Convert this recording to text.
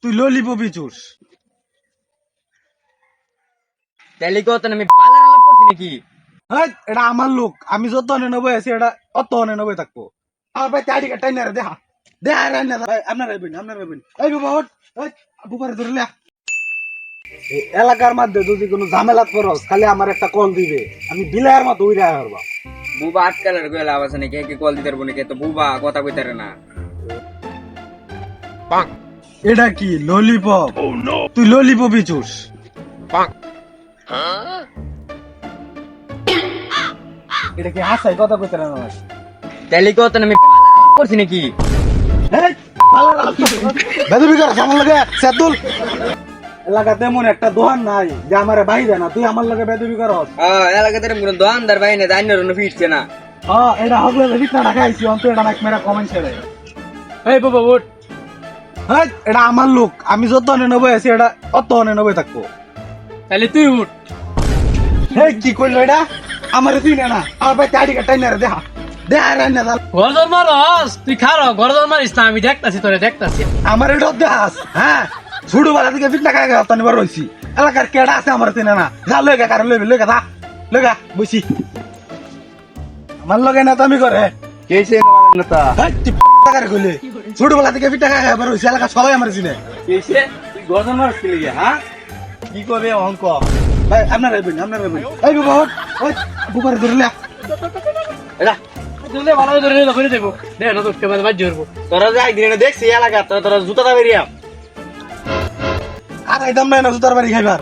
তুই ললিপপি চুস। তাহলে কত আমি পালার আলাপ করছি নাকি? হ্যাঁ, এটা আমার লোক, আমি যত অনে নেবো আছি এটা অত অনে নেবো থাকবো। আমার ভাই চারি কাটাই না রে, দেখা দেখা রে না ভাই, আপনার রাখবেন এই বাবা হট, বুপারে ধরলে এলাকার মধ্যে যদি কোনো ঝামেলা করস খালি আমার একটা কল দিবে, আমি বিলায়ের মতো উইরা হারবা। বুবা আজকালের কইলা লাভ আছে নাকি? কে কল দিতে পারবো নাকি? তো বুবা কথা কইতারে না। এটা কি ললিপপ? তুই ললিপপি চুস। এটা কি হাসাই কথা কইতে না? তাহলে কত আমি পালার আলাপ করছি নাকি? বেদবি কর আমার লগে সেদুল। এলাকাতে এমন একটা দোকান নাই যে আমার বাইরে না, তুই আমার লগে বেদবি করস। এলাকাতে কোনো দোকানদার ভাই না, দাইনের জন্য ফিরছে না। এটা হগলে ভিতনা ঢাকাইছি অন্ত, এটা নাক মেরা কমেন্ট ছেড়ে। এই বাবা উঠ। এটা আমার লোক, আমি যত অনে নেবো আছি এটা অত অনে নেবো থাকবো। তাহলে তুই উঠ। কি করলো এটা? আমার তুই না, আমার ভাই চারি কাটাই না রে, দেখা দেখা রে না। গরদর মারস তুই খারো, গরদর মারিস না, আমি দেখতাছি তোরে দেখতাছি। আমার এটা দেখাস, হ্যাঁ ছোটবেলা থেকে ফিটনা খাই গা নিবার রয়েছি। এলাকার কেডা আছে আমার চিনে না, যা লইগা কারো লইবি লইগা থা লইগা বসি। আমার লগে না তুমি করে কেছে নেতা? কইলে ছোটবেলা থেকে ফিটনা খাই খাবার রয়েছি, এলাকা সবাই আমার চিনে। কেছে তুই গর্জন মারছ কি লাগি? হ্যাঁ কি করে অঙ্ক? ভাই আপনার রাখবেন এই বাবা হট, বুপারে ধরলে এরা তুই ভালো ধরে ধরে দেবো, দে না তোকে বাদ বাদ জরবো। তোরা যে একদিন এটা দেখছি এলাকা, তোরা জুতাটা বেরিয়া আর একদম নাই না জুতার বাড়ি খাইবার।